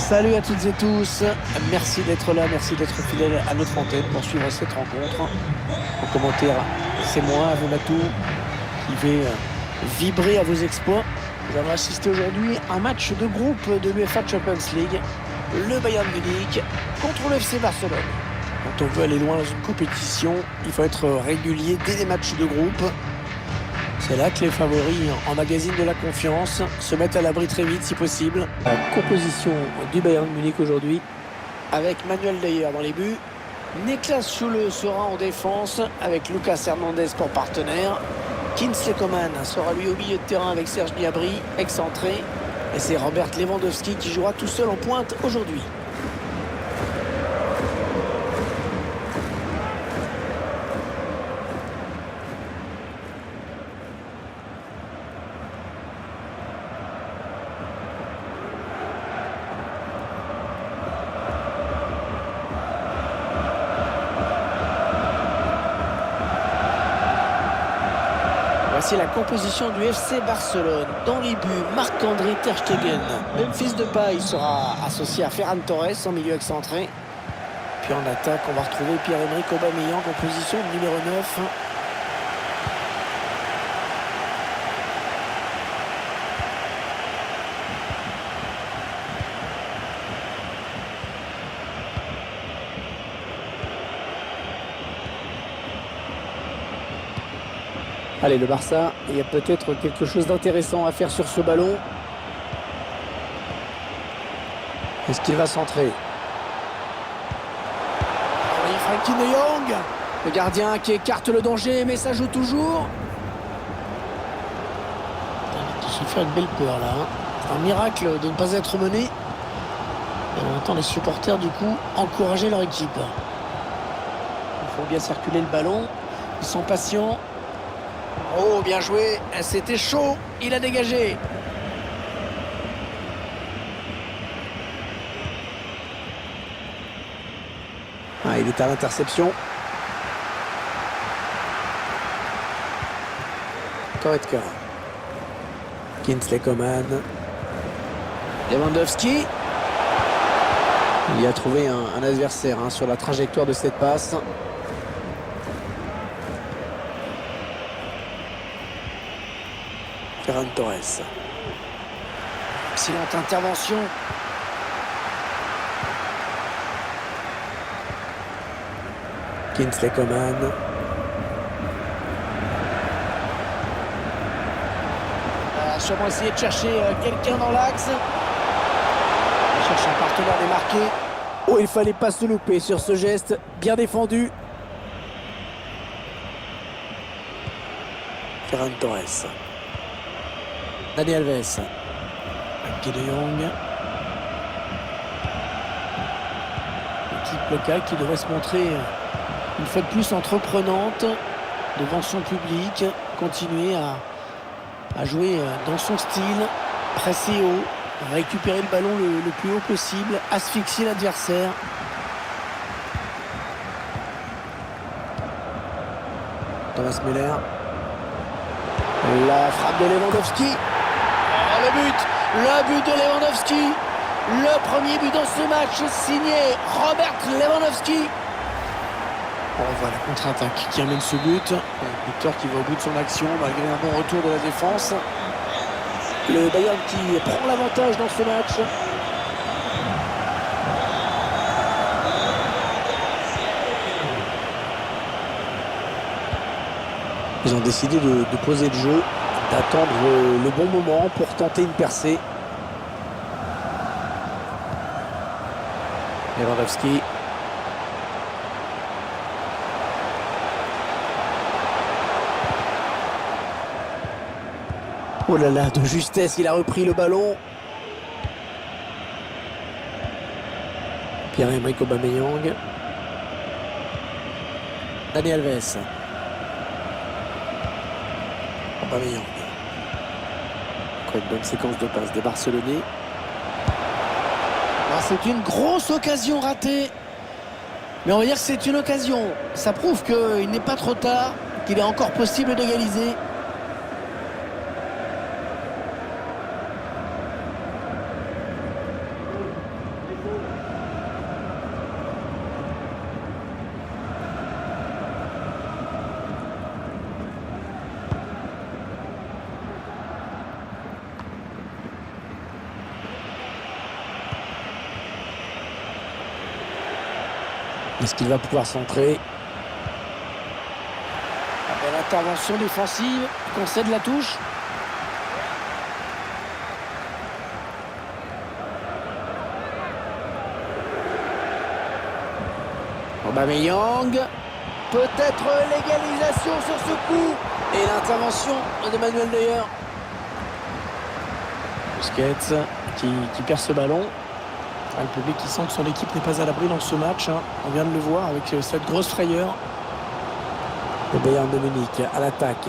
Salut à toutes et tous, merci d'être là, merci d'être fidèles à notre antenne pour suivre cette rencontre. En commentaire, c'est moi, Avomatou, qui vais vibrer à vos exploits. Nous allons assister aujourd'hui à un match de groupe de l'UEFA Champions League, le Bayern Munich contre le FC Barcelone. Quand on veut aller loin dans une compétition, il faut être régulier dès les matchs de groupe. C'est là que les favoris emmagasinent de la confiance, se mettent à l'abri très vite si possible. La composition du Bayern Munich aujourd'hui, avec Manuel Neuer dans les buts. Niklas Süle sera en défense avec Lucas Hernandez pour partenaire. Kingsley Coman sera lui au milieu de terrain avec Serge Gnabry, excentré. Et c'est Robert Lewandowski qui jouera tout seul en pointe aujourd'hui. Voici la composition du FC Barcelone. Dans les buts, Marc-André Ter Stegen. Memphis Depay sera associé à Ferran Torres en milieu excentré. Puis en attaque, on va retrouver Pierre-Emerick Aubameyang en position de numéro 9. Allez, le Barça, il y a peut-être quelque chose d'intéressant à faire sur ce ballon. Est-ce qu'il va centrer? Oui, Frenkie de Jong. Le gardien qui écarte le danger, mais ça joue toujours. Il se fait une belle peur là. C'est un miracle de ne pas être mené. Et on entend les supporters du coup encourager leur équipe. Il faut bien circuler le ballon. Ils sont patients. Oh, bien joué, c'était chaud, il a dégagé. Ah, il est à l'interception. Goretzka. Kingsley Coman. Lewandowski. Il a trouvé un adversaire sur la trajectoire de cette passe. Ferran Torres. Excellente intervention. Kingsley Coman. On va sûrement essayer de chercher quelqu'un dans l'axe. Il cherche un partenaire démarqué. Oh, il fallait pas se louper sur ce geste. Bien défendu. Ferran Torres. Dani Alves. Frenkie de Jong. L'équipe locale qui devrait se montrer une fois de plus entreprenante devant son public, continuer à jouer dans son style, presser haut, récupérer le ballon le plus haut possible, asphyxier l'adversaire. Thomas Müller. La frappe de Lewandowski. Le but de Lewandowski. Le premier but dans ce match signé Robert Lewandowski. On voit la contre-attaque qui amène ce but. Un buteur qui va au bout de son action malgré un bon retour de la défense. Le Bayern qui prend l'avantage dans ce match. Ils ont décidé de poser le jeu, d'attendre le bon moment pour tenter une percée. Lewandowski. Oh là là, de justesse, il a repris le ballon. Pierre-Emerick Aubameyang. Dani Alves. Aubameyang. Encore une bonne séquence de passes des Barcelonais. C'est une grosse occasion ratée. Mais on va dire que c'est une occasion. Ça prouve qu'il n'est pas trop tard, qu'il est encore possible d'égaliser. Est-ce qu'il va pouvoir centrer? Belle intervention défensive, concède la touche. Aubameyang, peut-être l'égalisation sur ce coup. Et l'intervention d'Emmanuel Neuer. Busquets qui perd ce ballon. Le public qui sent que son équipe n'est pas à l'abri dans ce match. On vient de le voir avec cette grosse frayeur. Le Bayern de Munich à l'attaque.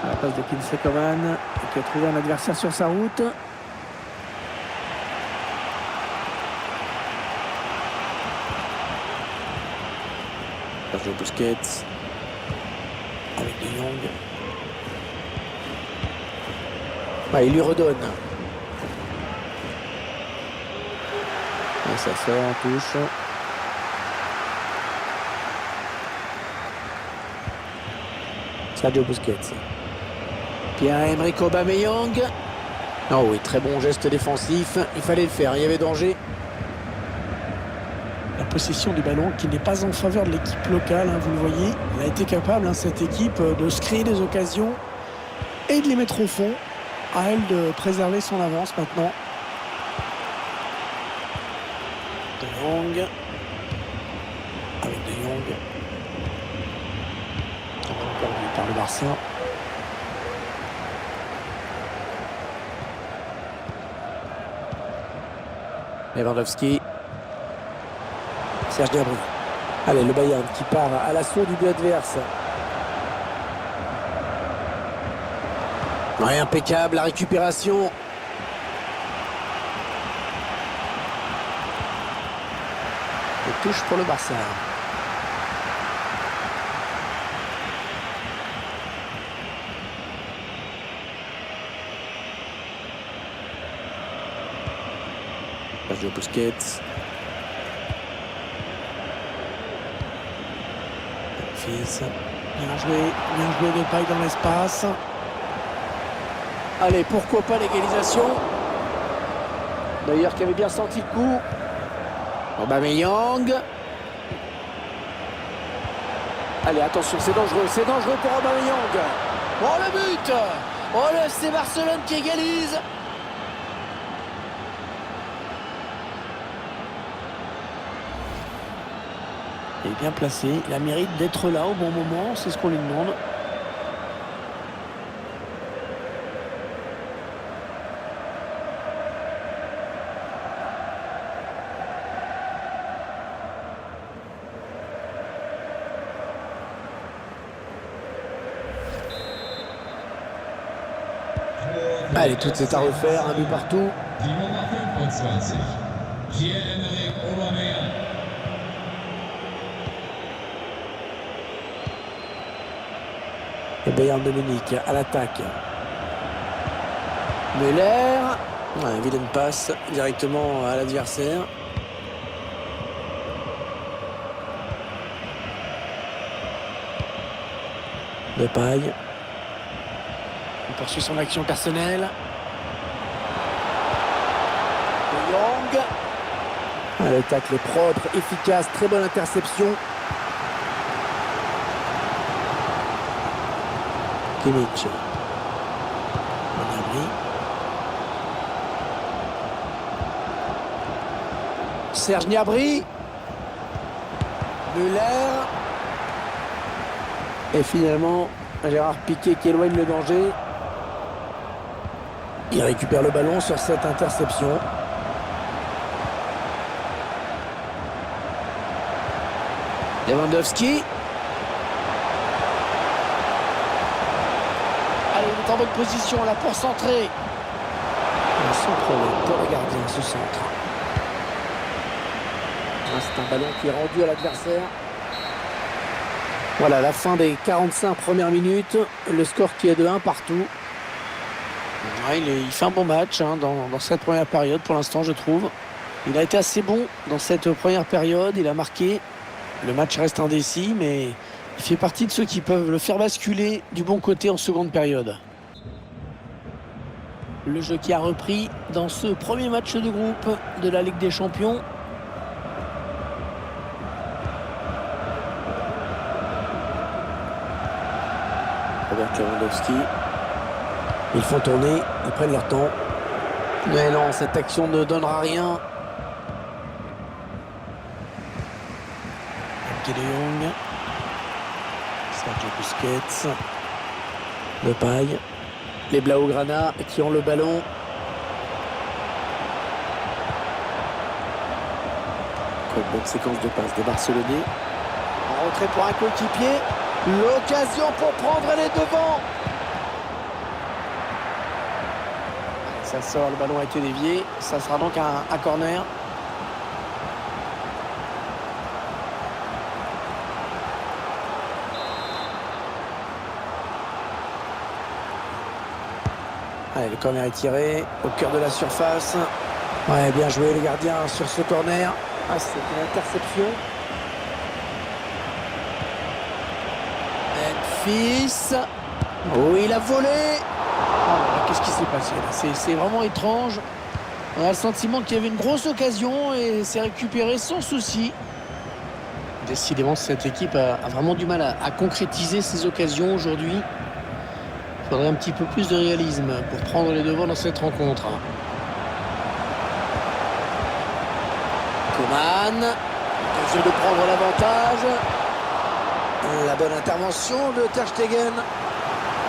À la passe de Kingsley Coman qui a trouvé un adversaire sur sa route. Sergio Busquets avec De Jong. Il lui redonne. Et ça sort en touche. Sergio Busquets. Pierre-Emerick Aubameyang. Oh oui, très bon geste défensif. Il fallait le faire, il y avait danger. La possession du ballon qui n'est pas en faveur de l'équipe locale, vous le voyez. Elle a été capable, cette équipe, de se créer des occasions et de les mettre au fond. À elle de préserver son avance maintenant. De Jong. Avec De Jong. Perdu par le Barça. Lewandowski. Serge Gnabry. Allez, le Bayern qui part à l'assaut du but adverse. Ouais, impeccable, la récupération. Et touche pour le Barça. Sergio Busquets. Fils. Bien joué Depay dans l'espace. Allez, pourquoi pas l'égalisation. D'ailleurs, qui avait bien senti le coup. Aubameyang. Allez, attention, c'est dangereux pour Aubameyang. Oh, le but. Oh, le FC Barcelone qui égalise. Il est bien placé, il a mérite d'être là au bon moment, c'est ce qu'on lui demande. Allez, tout est à refaire, un but partout. Le Bayern de Munich à l'attaque. Müller. Ouais, vilaine passe directement à l'adversaire. Depay. Il poursuit son action personnelle. De Jong. Le tacle est propre, efficace, très bonne interception. Kimmich. Serge Gnabry. Müller. Et finalement, Gérard Piqué qui éloigne le danger. Il récupère le ballon sur cette interception. Lewandowski. Allez, il est en bonne position là pour centrer. Un centre pour le gardien, ce centre. C'est un ballon qui est rendu à l'adversaire. Voilà, la fin des 45 premières minutes. Le score qui est de 1 partout. Ouais, il fait un bon match dans cette première période pour l'instant, je trouve. Il a été assez bon dans cette première période. Il a marqué. Le match reste indécis, mais il fait partie de ceux qui peuvent le faire basculer du bon côté en seconde période. Le jeu qui a repris dans ce premier match de groupe de la Ligue des Champions. Robert Lewandowski. Ils font tourner, ils prennent leur temps. Mais non, cette action ne donnera rien. De Jong. Sergio Busquets. Depay. Les Blaugrana qui ont le ballon. Bonne séquence de passes des Barcelonais. En retrait pour un coéquipier. L'occasion pour prendre les devants. Ça sort, le ballon a été dévié. Ça sera donc un corner. Allez, le corner est tiré au cœur de la surface. Ouais, bien joué les gardiens sur ce corner. Ah, c'est une interception. Memphis. Oh, il a volé. Oh, qu'est-ce qui s'est passé là? C'est vraiment étrange. On a le sentiment qu'il y avait une grosse occasion et c'est récupéré sans souci. Décidément, cette équipe a vraiment du mal à concrétiser ses occasions aujourd'hui. Il faudrait un petit peu plus de réalisme pour prendre les devants dans cette rencontre. Coman, occasion de prendre l'avantage. La bonne intervention de Ter Stegen.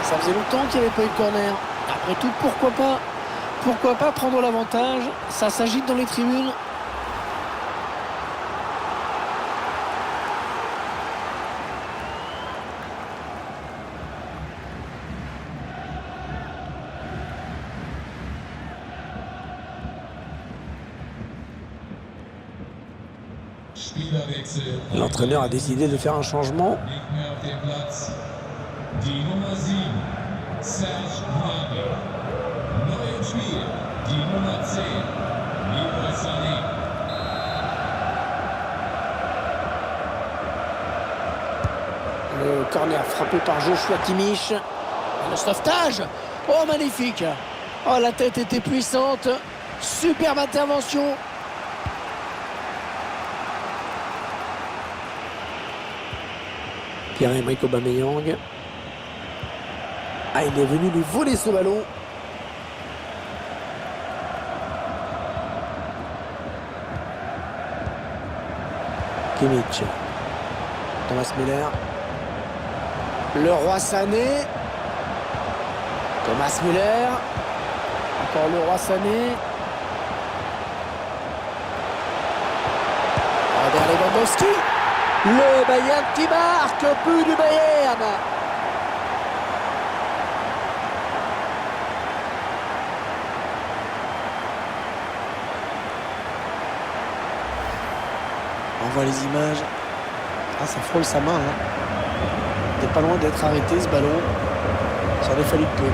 Ça faisait longtemps qu'il n'y avait pas eu de corner. Après tout, pourquoi pas prendre l'avantage? Ça s'agite dans les tribunes. L'entraîneur a décidé de faire un changement. Le corner frappé par Joshua Kimmich. Le sauvetage. Oh, magnifique. Oh, la tête était puissante. Superbe intervention. Pierre-Emerick Aubameyang. Ah, il est venu lui voler ce ballon. Kimmich. Thomas Müller. Le roi Sané. Thomas Müller. Encore le roi Sané. Robert Lewandowski. Le Bayern qui marque, but du Bayern. On voit les images. Ah, ça frôle sa main. Il n'est pas loin d'être arrêté ce ballon. Ça aurait fallu peu.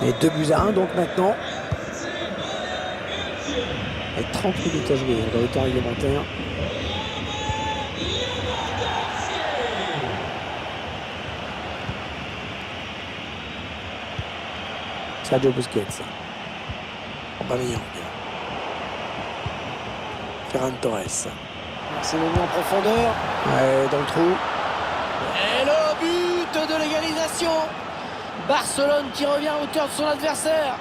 Et 2-1 donc maintenant. Et 30 minutes à jouer dans le temps réglementaire. Sergio Busquets. Aubameyang. Ferran Torres. C'est le en profondeur. Ouais, dans le trou. Et le but de l'égalisation. Barcelone qui revient à hauteur de son adversaire.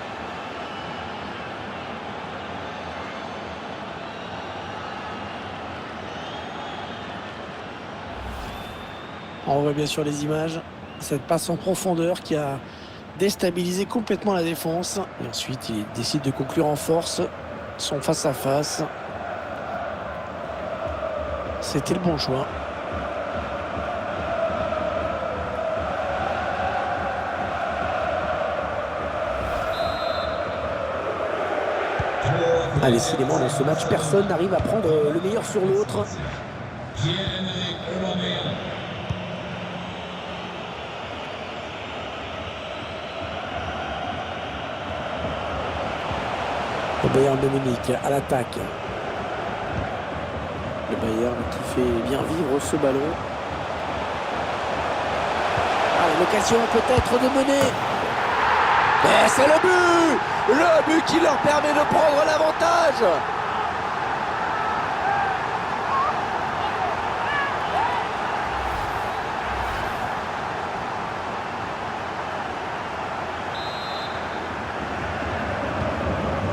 On voit bien sûr les images. Cette passe en profondeur qui a déstabilisé complètement la défense. Et ensuite, il décide de conclure en force son face-à-face. C'était le bon choix. Allez, décidément, dans ce match, personne n'arrive à prendre le meilleur sur l'autre. Le Bayern de Munich à l'attaque. Le Bayern qui fait bien vivre ce ballon. Ah, L'occasion peut-être de mener. Et c'est le but! Le but qui leur permet de prendre l'avantage.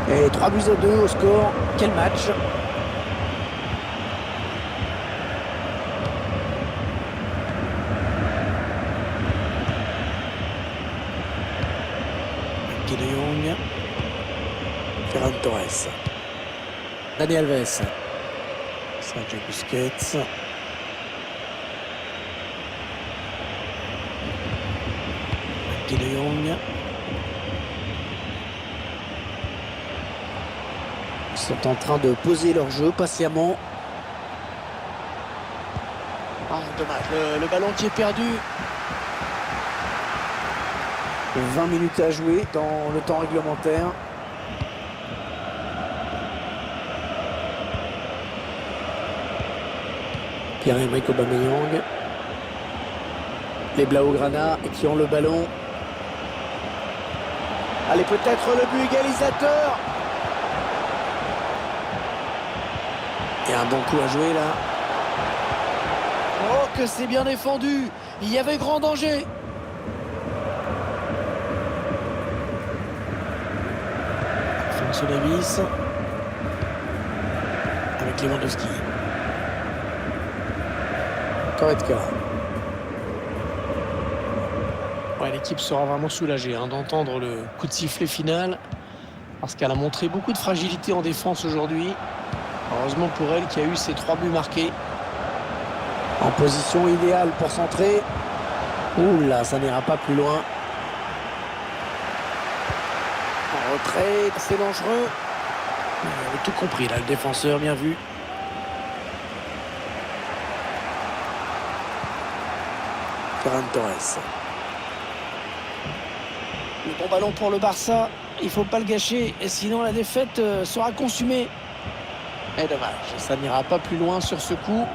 Et 3-2 au score. Quel match! De Jong, Ferran Torres, Dani Alves, Sergio Busquets, De Jong. Ils sont en train de poser leur jeu patiemment. Ah, dommage, le ballon qui est perdu. 20 minutes à jouer dans le temps réglementaire. Pierre-Emerick Aubameyang. Les Blaugrana qui ont le ballon. Allez, peut-être le but égalisateur. Il y a un bon coup à jouer là. Oh, que c'est bien défendu. Il y avait grand danger. Davis avec Lewandowski. Goretzka. Ouais, l'équipe sera vraiment soulagée d'entendre le coup de sifflet final parce qu'elle a montré beaucoup de fragilité en défense aujourd'hui. Heureusement pour elle qui a eu ses 3 buts marqués. En position idéale pour centrer. Ouh là, ça n'ira pas plus loin. Retrait, c'est dangereux. Il avait tout compris là, le défenseur, bien vu. Ferran Torres. Le bon ballon pour le Barça. Il ne faut pas le gâcher, et sinon la défaite sera consumée. Et dommage, ça n'ira pas plus loin sur ce coup.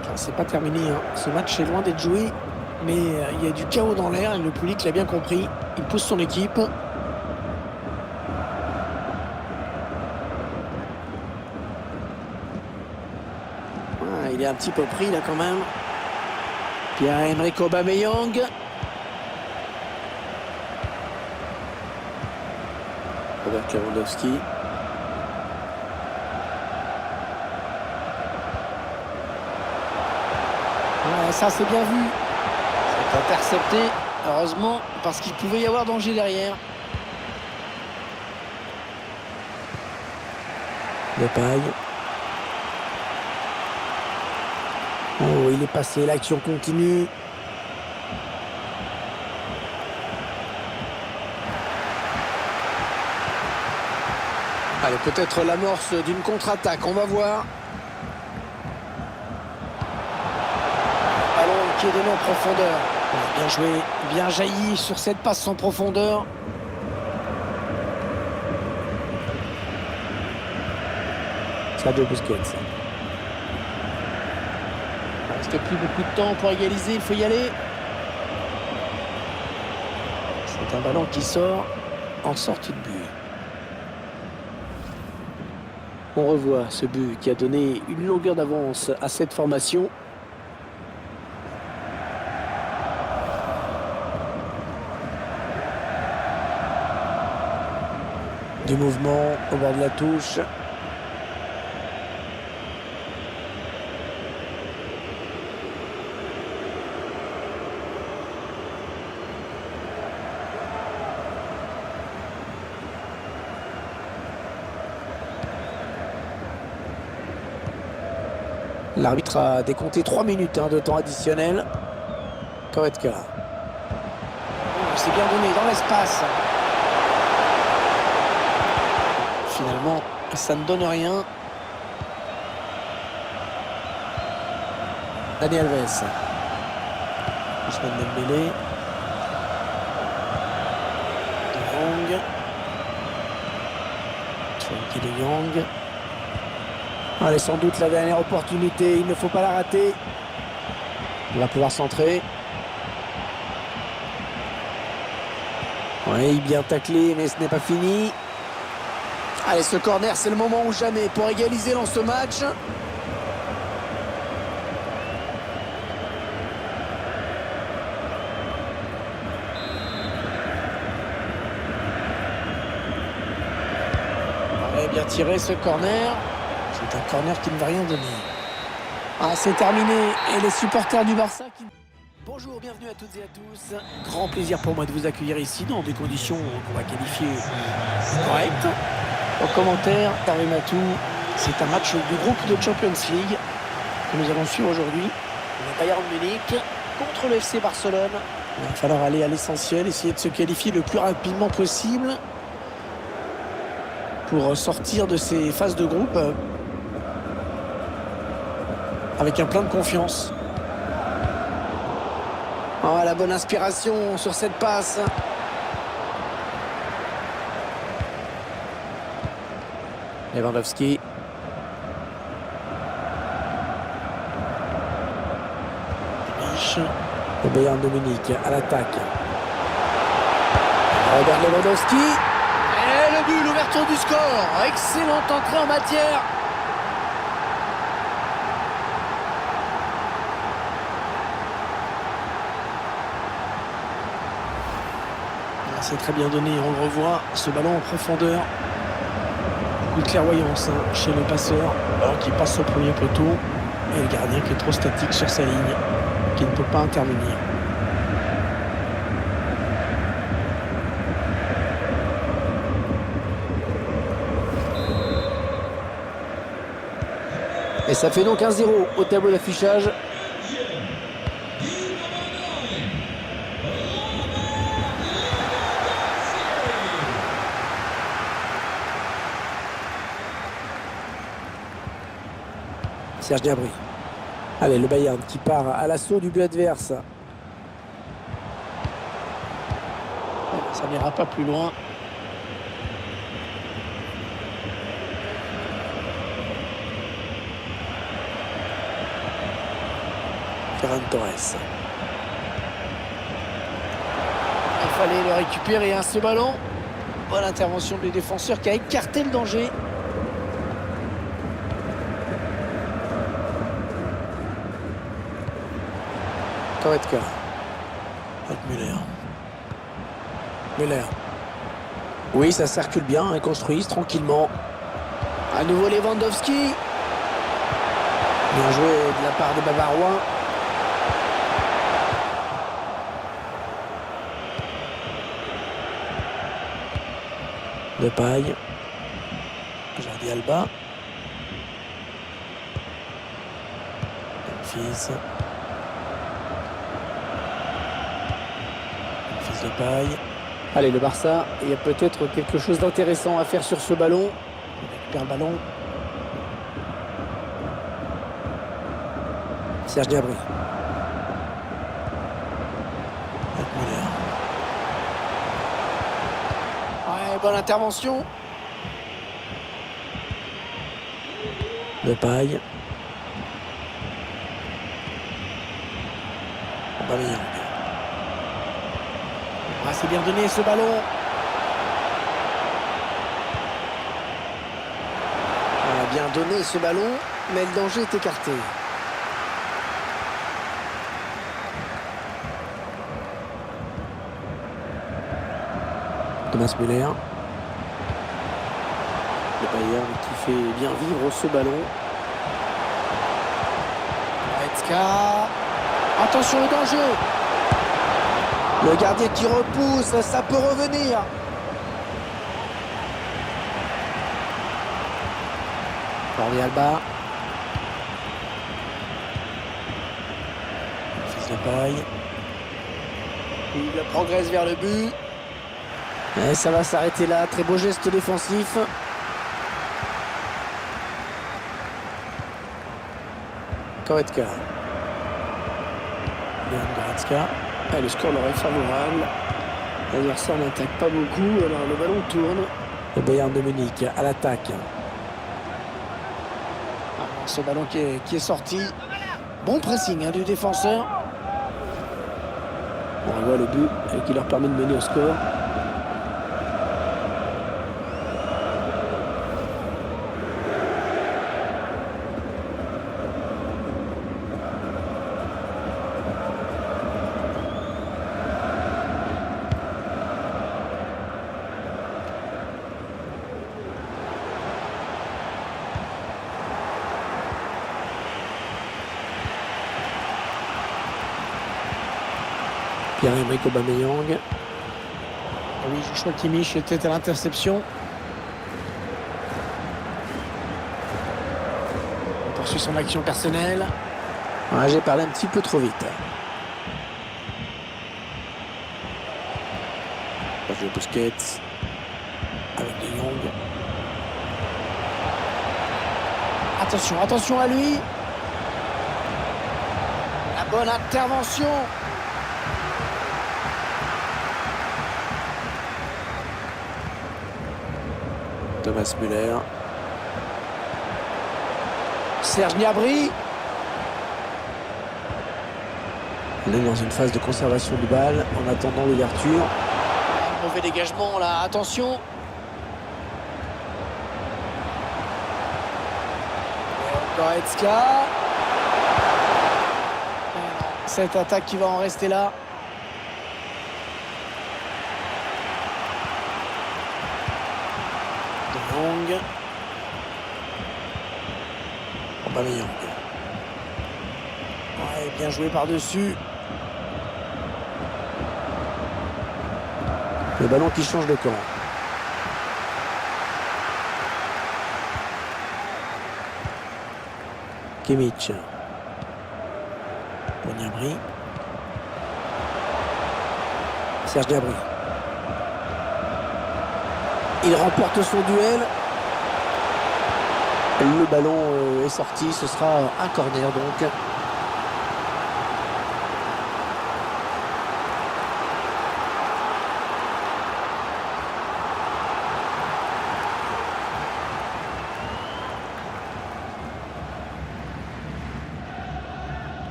Enfin, c'est pas terminé, Ce match est loin d'être joué. Mais il y a du chaos dans l'air et le public l'a bien compris. Il pousse son équipe. Ah, il est un petit peu pris là quand même. Pierre-Emerick Aubameyang. Robert Lewandowski. Ouais, ça c'est bien vu. Intercepté, heureusement, parce qu'il pouvait y avoir danger derrière. Depay. Oh, il est passé, l'action continue. Allez, peut-être l'amorce d'une contre-attaque, on va voir. Ballon qui est donné en profondeur. Bien joué, bien jailli sur cette passe en profondeur. Sergio Busquets. Il ne reste plus beaucoup de temps pour égaliser, il faut y aller. C'est un ballon qui sort en sortie de but. On revoit ce but qui a donné une longueur d'avance à cette formation. Du mouvement au bord de la touche. L'arbitre a décompté 3 minutes de temps additionnel. Goretzka. C'est bien donné dans l'espace. Finalement, ça ne donne rien. Dani Alves. Ousmane Dembélé. De Jong. Frenkie de Jong. Allez, sans doute la dernière opportunité, il ne faut pas la rater. On va pouvoir centrer. Oui, bien taclé, mais ce n'est pas fini. Allez, ce corner, c'est le moment ou jamais pour égaliser dans ce match. Ouais, bien tiré ce corner. C'est un corner qui ne va rien donner. Ah, c'est terminé. Et les supporters du Barça qui... Bonjour, bienvenue à toutes et à tous. Grand plaisir pour moi de vous accueillir ici dans des conditions qu'on va qualifier correctes. Au commentaire, Tarimatou, c'est un match du groupe de Champions League que nous allons suivre aujourd'hui. Le Bayern Munich contre le FC Barcelone. Il va falloir aller à l'essentiel, essayer de se qualifier le plus rapidement possible pour sortir de ces phases de groupe avec un plein de confiance. Oh, la bonne inspiration sur cette passe. Lewandowski. Le Bayern de Munich à l'attaque. Robert Lewandowski. Et le but, l'ouverture du score. Excellente entrée en matière. C'est très bien donné, on le revoit, ce ballon en profondeur. Beaucoup de clairvoyance chez le passeur, alors qu'il passe au premier poteau. Et le gardien qui est trop statique sur sa ligne, qui ne peut pas intervenir. Et ça fait donc 1-0 au tableau d'affichage. Serge Gnabry. Allez, le Bayern qui part à l'assaut du but adverse. Ça n'ira pas plus loin. Ferran Torres. Il fallait le récupérer, ce ballon. Bonne intervention des défenseurs qui a écarté le danger. Goretzka. Avec Müller. Müller. Oui, ça circule bien, construise tranquillement. À nouveau Lewandowski. Bien joué de la part des Bavarois. Depay. Jordi Alba. Memphis. De paille. Allez, le Barça, il y a peut-être quelque chose d'intéressant à faire sur ce ballon. Il récupère le ballon. Serge Gnabry. Müller. Ouais, bonne intervention. De paille. Aubameyang. Ah, c'est bien donné ce ballon. On a bien donné ce ballon, mais le danger est écarté. Thomas Müller. Le Bayern qui fait bien vivre ce ballon. Goretzka. Attention au danger. Le gardien qui repousse, ça peut revenir. Jordi Alba. Fils de paille. Il progresse vers le but. Et ça va s'arrêter là. Très beau geste défensif. Goretzka. Goretzka. Ah, le score leur est favorable. L'adversaire n'attaque pas beaucoup, alors le ballon tourne. Le Bayern de Munich à l'attaque. Ce ballon qui est sorti. Bon pressing du défenseur. On voit le but qui leur permet de mener au score. Pierre-Emerick Aubameyang. Oui, Joshua Kimmich était à l'interception. On poursuit son action personnelle. Ah, j'ai parlé un petit peu trop vite. Sergio Busquets avec De Jong. Attention, attention à lui. La bonne intervention. Thomas Müller. Serge Gnabry. On est dans une phase de conservation du bal en attendant l'ouverture. Un mauvais dégagement là, attention. Goretzka. Cette attaque qui va en rester là. De Jong. Aubameyang. Ouais, bien joué par-dessus. Le ballon qui change de camp. Kimmich. Pour Gnabry. Serge Gnabry. Il remporte son duel. Le ballon est sorti. Ce sera un corner donc.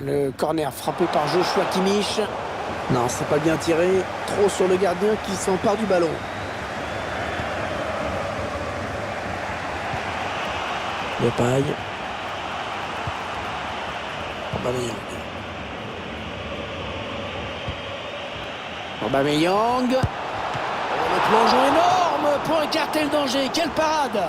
Le corner frappé par Joshua Kimmich. Non, c'est pas bien tiré. Trop sur le gardien qui s'empare du ballon. Le paille. Aubameyang. Aubameyang. Le plongeon énorme pour écarter le danger. Quelle parade!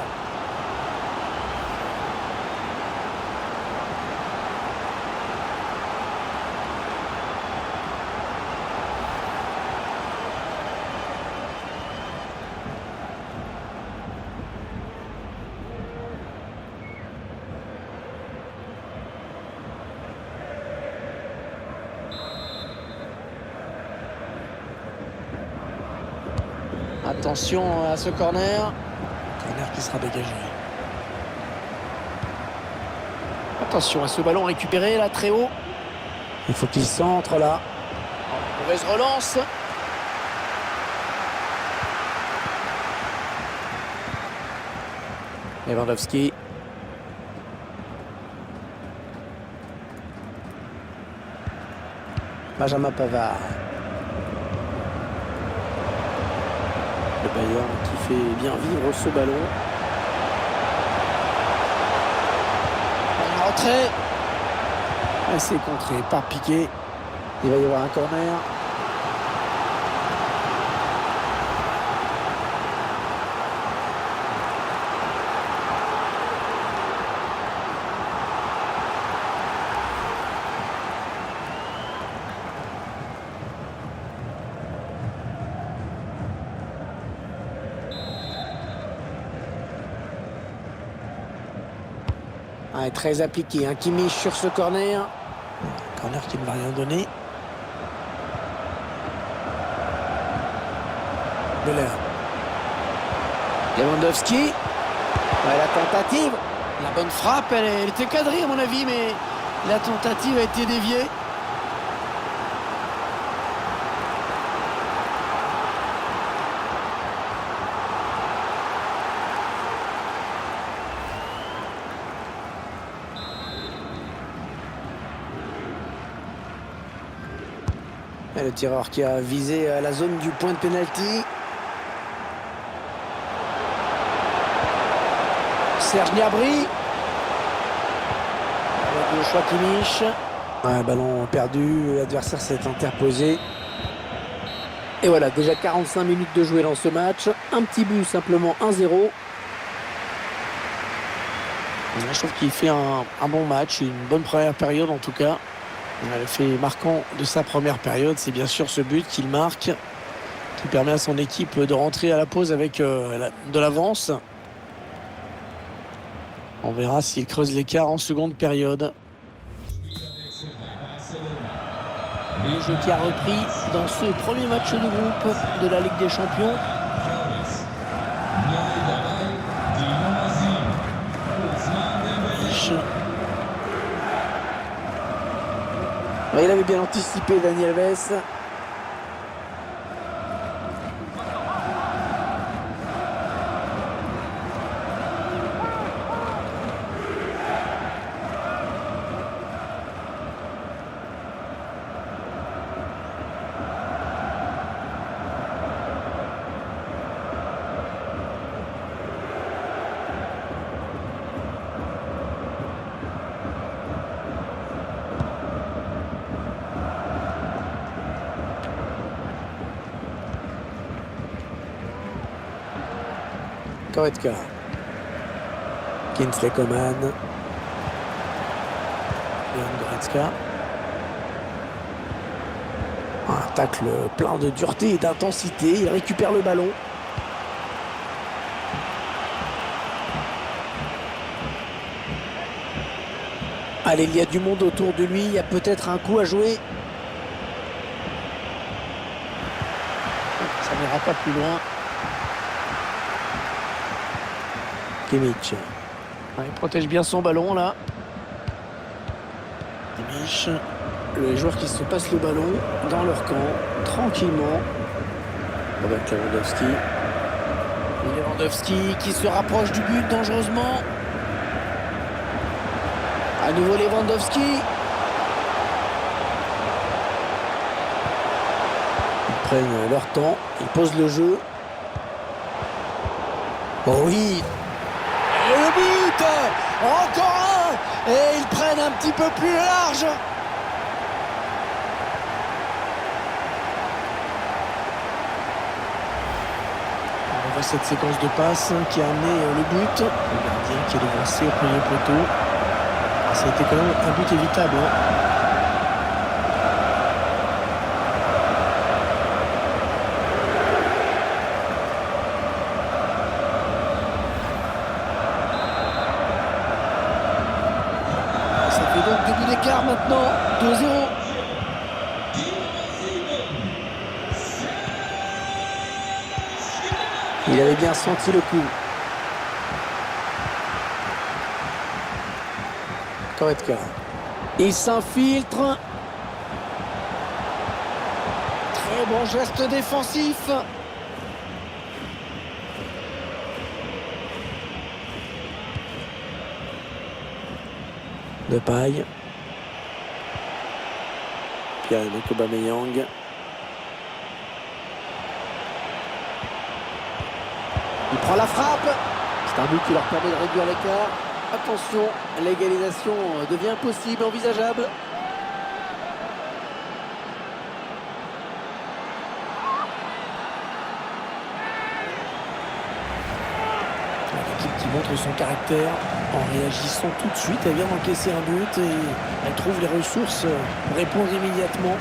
Attention à ce corner. Corner qui sera dégagé. Attention à ce ballon récupéré là très haut. Il faut qu'il centre là. Mauvaise relance. Lewandowski. Benjamin Pavard. Le Bayern qui fait bien vivre ce ballon. En rentrée. C'est contré par Piqué. Il va y avoir un corner. Ah, très appliqué, un Kimmich sur ce corner. Corner qui ne va rien donner. Müller. Lewandowski. Ouais, la tentative. La bonne frappe, elle était cadrée à mon avis, mais la tentative a été déviée. Et le tireur qui a visé la zone du point de pénalty. Serge Gnabry. Avec Joshua Kimmich. Ouais, ballon perdu, l'adversaire s'est interposé. Et voilà, déjà 45 minutes de jouer dans ce match. Un petit but, simplement 1-0. Je trouve qu'il fait un bon match, une bonne première période en tout cas. Le fait marquant de sa première période, c'est bien sûr ce but qu'il marque, qui permet à son équipe de rentrer à la pause avec de l'avance. On verra s'il creuse l'écart en seconde période. Le jeu qui a repris dans ce premier match de groupe de la Ligue des Champions. Il avait bien anticipé Dani Alves. Goretzka. Kingsley Coman. Leon Goretzka. Un tacle plein de dureté et d'intensité. Il récupère le ballon. Allez, il y a du monde autour de lui. Il y a peut-être un coup à jouer. Ça n'ira pas plus loin. Kimmich. Il protège bien son ballon là. Kimmich. Les joueurs qui se passent le ballon dans leur camp, tranquillement. Avec Lewandowski. Lewandowski qui se rapproche du but dangereusement. À nouveau Lewandowski. Ils prennent leur temps, ils posent le jeu. Oh oui! Et le but! Encore un! Et ils prennent un petit peu plus large. On voit cette séquence de passes qui a amené le but. Le gardien qui est devancé au premier poteau. Ça a été quand même un but évitable. Ça fait donc 2 buts d'écart maintenant. 2-0. Il avait bien senti le coup. Goretzka. Il s'infiltre. Très bon geste défensif. Depay. Pierre-Emerick Aubameyang. Il prend la frappe. C'est un but qui leur permet de réduire l'écart. Attention, l'égalisation devient possible, envisageable. L'équipe qui montre son caractère en réagissant tout de suite. Elle vient d'encaisser un but et elle trouve les ressources pour répondre immédiatement.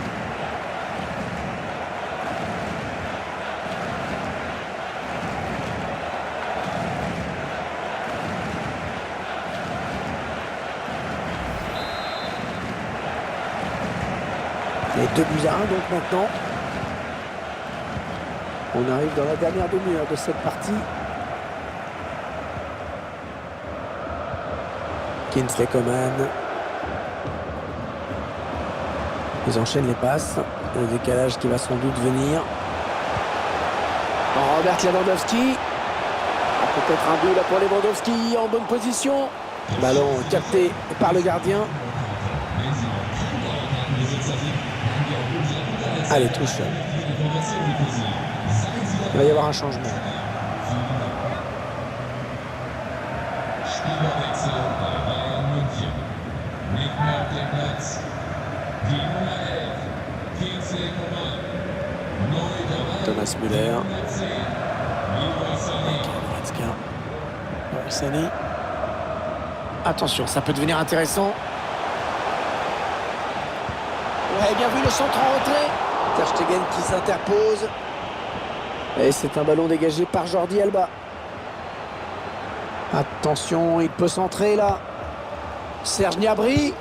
Et 2 buts à 1 donc maintenant. On arrive dans la dernière demi-heure de cette partie. Kingsley Coman. Ils enchaînent les passes. Le décalage qui va sans doute venir. Robert Lewandowski. Peut-être un but là pour Lewandowski en bonne position. Ballon capté par le gardien. Allez, touche. Il va y avoir un changement. Spielerwechsel bei Bayern München. Nick auf dem Platz. Die Nummer 11, Kingsley Coman. Neu dabei, Thomas Müller. Nummer 10, Leroy Sané. Sané. Attention, ça peut devenir intéressant. Ouais, bien vu le centre en retrait. Ter Stegen qui s'interpose. Et c'est un ballon dégagé par Jordi Alba. Attention, il peut centrer là. Serge Gnabry.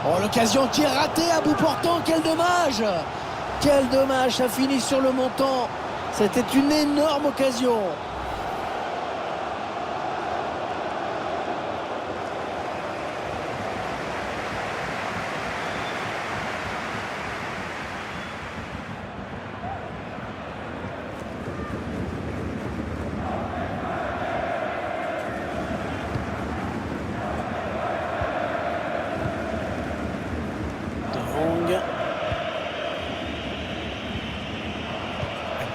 Oh, l'occasion qui est ratée à bout portant. Quel dommage! Quel dommage, ça finit sur le montant. C'était une énorme occasion.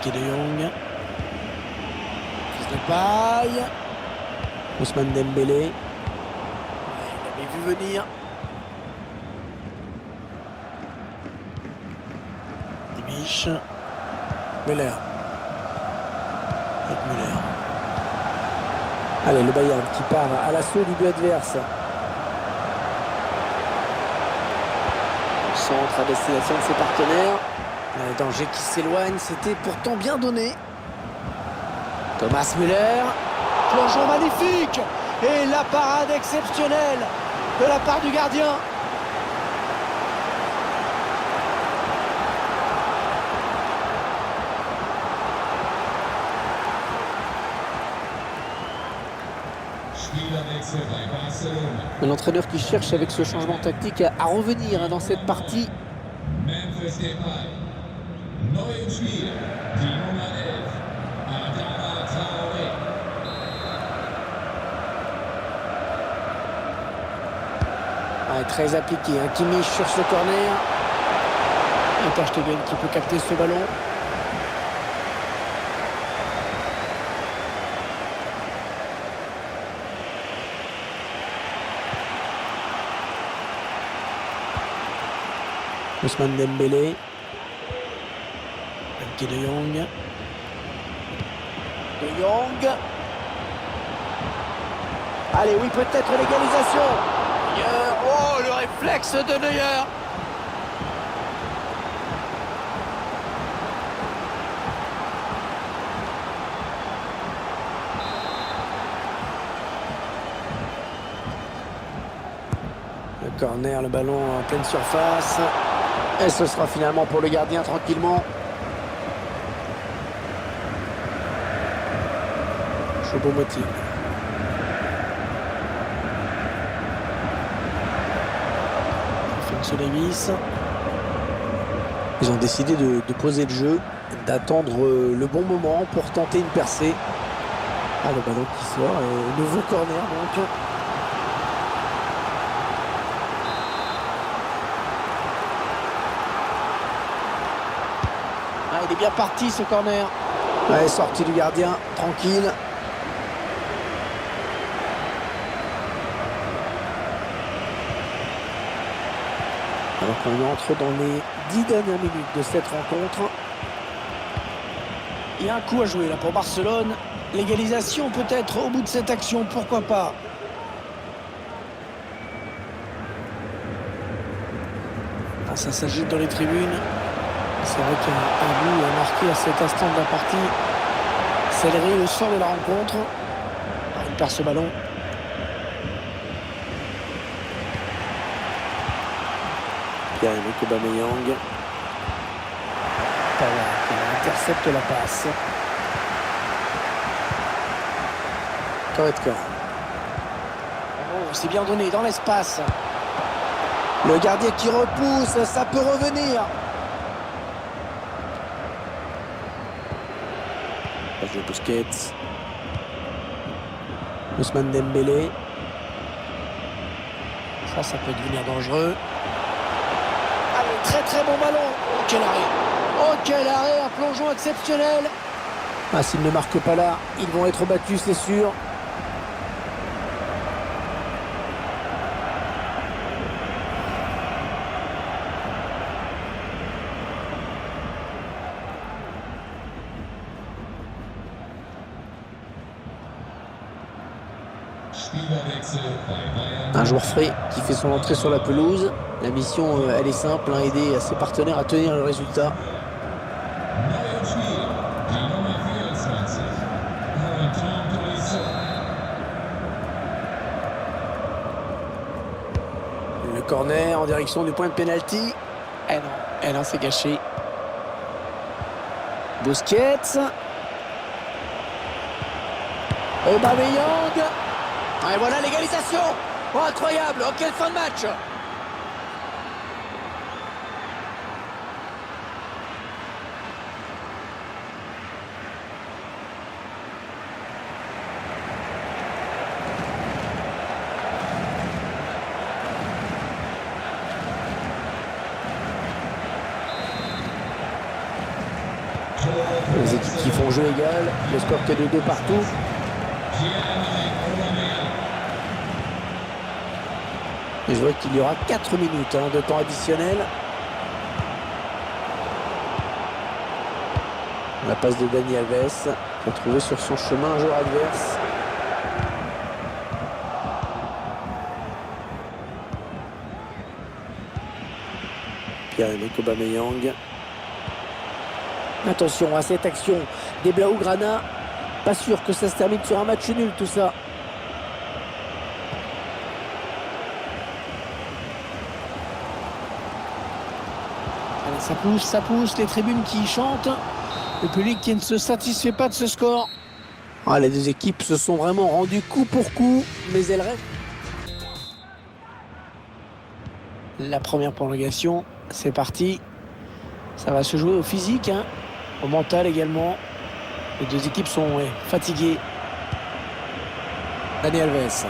De Jong, fils de paille, Ousmane Dembélé, il avait vu venir, Kimmich, Müller, avec Müller. Allez, le Bayern qui part à l'assaut du but adverse. Centre à destination de ses partenaires. Le danger qui s'éloigne, c'était pourtant bien donné. Thomas Müller, plongeon magnifique. Et la parade exceptionnelle de la part du gardien. Spielerwechsel bei Barcelona. L'entraîneur qui cherche avec ce changement tactique à revenir dans cette partie. Memphis Depay. Neu im Spiel, die Nummer 11, Adama Traoré. Ouais, très appliqué, un Kimmich sur ce corner. Un Ter Stegen qui peut capter ce ballon. Ousmane Dembélé. De Jong. De Jong. Allez, oui, peut-être l'égalisation. Neuer. Oh, le réflexe de Neuer. Le corner, le ballon en pleine surface. Et ce sera finalement pour le gardien tranquillement. Choupo-Moting. Alphonso Davies. Ils ont décidé de poser le jeu, d'attendre le bon moment pour tenter une percée. Ah, le ballon qui sort, et nouveau corner donc. Ah, il est bien parti ce corner. Ouais, sortie du gardien, tranquille. Alors qu'on entre dans les 10 dernières minutes de cette rencontre. Il y a un coup à jouer là pour Barcelone. L'égalisation peut-être au bout de cette action, pourquoi pas. Ah, ça s'agite dans les tribunes. C'est vrai qu'il y a un but à marquer à cet instant de la partie. Célérer le sort de la rencontre. Ah, il perd ce ballon. Pierre-Emerick Aubameyang. Pavard qui intercepte la passe. Goretzka. Oh, c'est bien donné dans l'espace. Le gardien qui repousse, ça peut revenir. Sergio Busquets. Ousmane Dembélé. Ça peut devenir dangereux. Allez, très très bon ballon. quel arrêt! Oh, quel arrêt! Un plongeon exceptionnel! Ah, s'ils ne marquent pas là, ils vont être battus, c'est sûr. Un joueur frais qui fait son entrée sur la pelouse. La mission, elle est simple, hein, aider ses partenaires à tenir le résultat. Le corner en direction du point de pénalty. Eh non, c'est gâché. Busquets. Aubameyang. Et voilà l'égalisation. Oh, incroyable. Oh, quelle fin de match. Les équipes qui font jeu égal, le score est de 2 partout. Et je vois qu'il y aura 4 minutes de temps additionnel. La passe de Dani Alves, retrouvé sur son chemin un joueur adverse. Pierre-Emerick Aubameyang. Attention à cette action des Blaugrana. Pas sûr que ça se termine sur un match nul tout ça. Allez, ça pousse, les tribunes qui chantent. Le public qui ne se satisfait pas de ce score. Ah, les deux équipes se sont vraiment rendues coup pour coup, mais elles restent. La première prolongation, c'est parti. Ça va se jouer au physique, au mental également. Les deux équipes sont fatiguées. Dani Alves.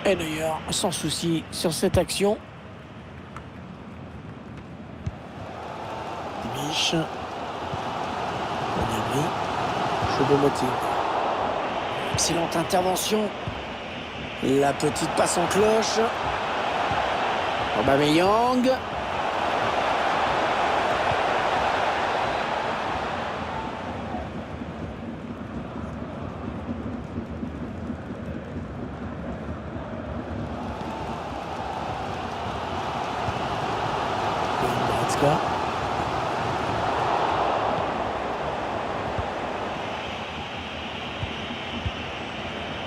Et Neuer sans souci sur cette action. Mich. Choupo-Moting. Excellente intervention. La petite passe en cloche. Aubameyang.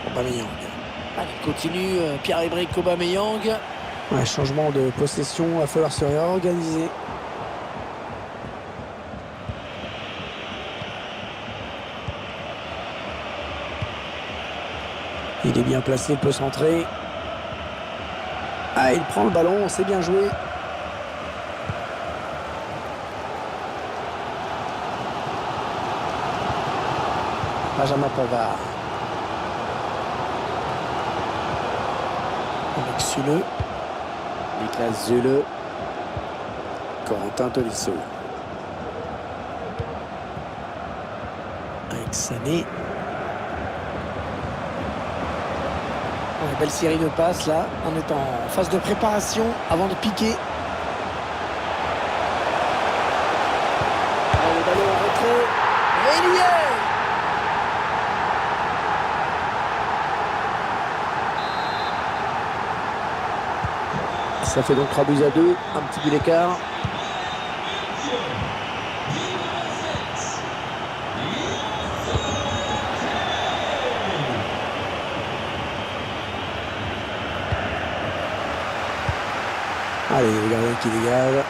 Aubameyang. Allez, continue Pierre-Emerick Aubameyang. Ouais, changement de possession, il va falloir se réorganiser. Il est bien placé, il peut centrer. Ah, il prend le ballon, c'est bien joué. Benjamin Pavard. Avec Süle. Niklas Süle. Corentin Tolisso. Avec Sané. Une belle série de passes là. On est en phase de préparation avant de piquer. Alors, le ballon en retrait. Et il y est. Ça fait donc 3 buts à 2, un petit but d'écart. Allez, le gardien qui dégage.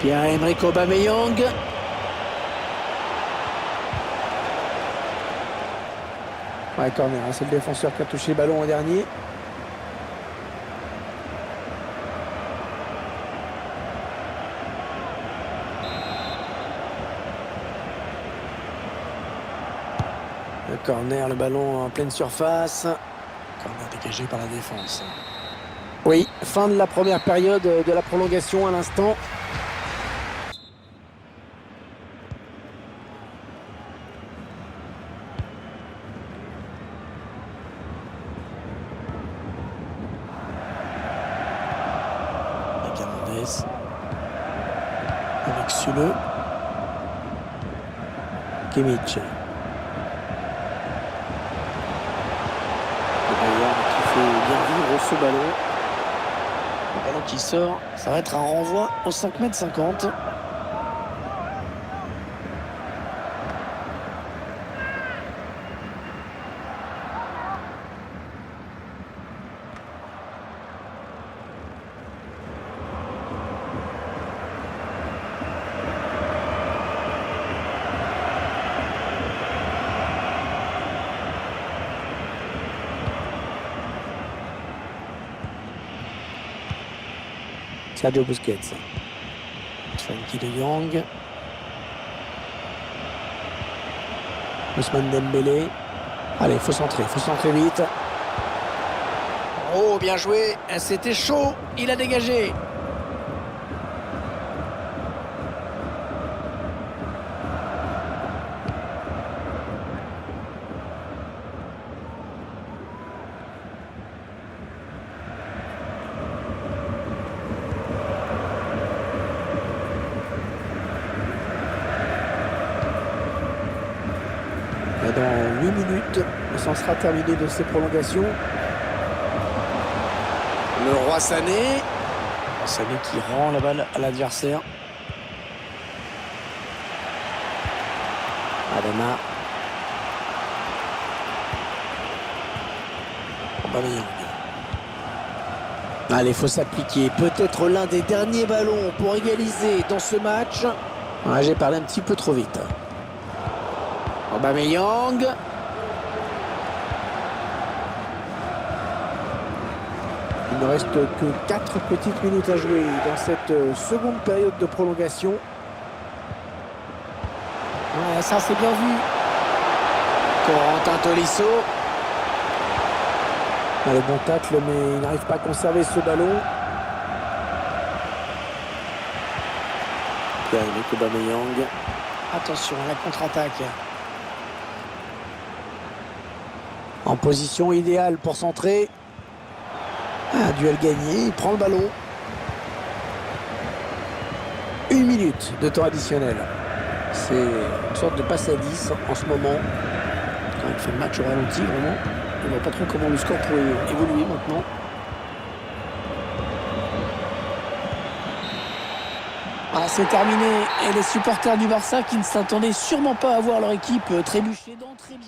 Pierre-Emerick Aubameyang. Ouais, corner, c'est le défenseur qui a touché le ballon en dernier. Le corner, le ballon en pleine surface. Corner dégagé par la défense. Oui, fin de la première période de la prolongation à l'instant. Hernandez avec Sule. Kimmich. Le Bayern qui fait bien vivre ce ballon. Le ballon qui sort, ça va être un renvoi au 5,50 m. Sergio Busquets. Frankie de Jong. Ousmane Dembélé. Allez, faut centrer vite. Oh, bien joué. C'était chaud. Il a dégagé. Dans 8 minutes, ça sera terminé de ces prolongations. Le roi Sané. Sané qui rend la balle à l'adversaire. Adama. Aubameyang. Allez, faut s'appliquer. Peut-être l'un des derniers ballons pour égaliser dans ce match. Ouais, j'ai parlé un petit peu trop vite. Aubameyang. Il ne reste que 4 petites minutes à jouer dans cette seconde période de prolongation. Ouais, ça c'est bien vu. Corentin Tolisso. Le bon tacle, mais il n'arrive pas à conserver ce ballon. Pierre-Emerick Aubameyang. Attention à la contre-attaque. En position idéale pour centrer. Un duel gagné, il prend le ballon. 1 minute de temps additionnel. C'est une sorte de passe à 10 en ce moment. Quand il fait le match au ralenti, vraiment. On ne voit pas trop comment le score pourrait évoluer maintenant. Ah, c'est terminé. Et les supporters du Barça qui ne s'attendaient sûrement pas à voir leur équipe trébucher d'entrée de jeu.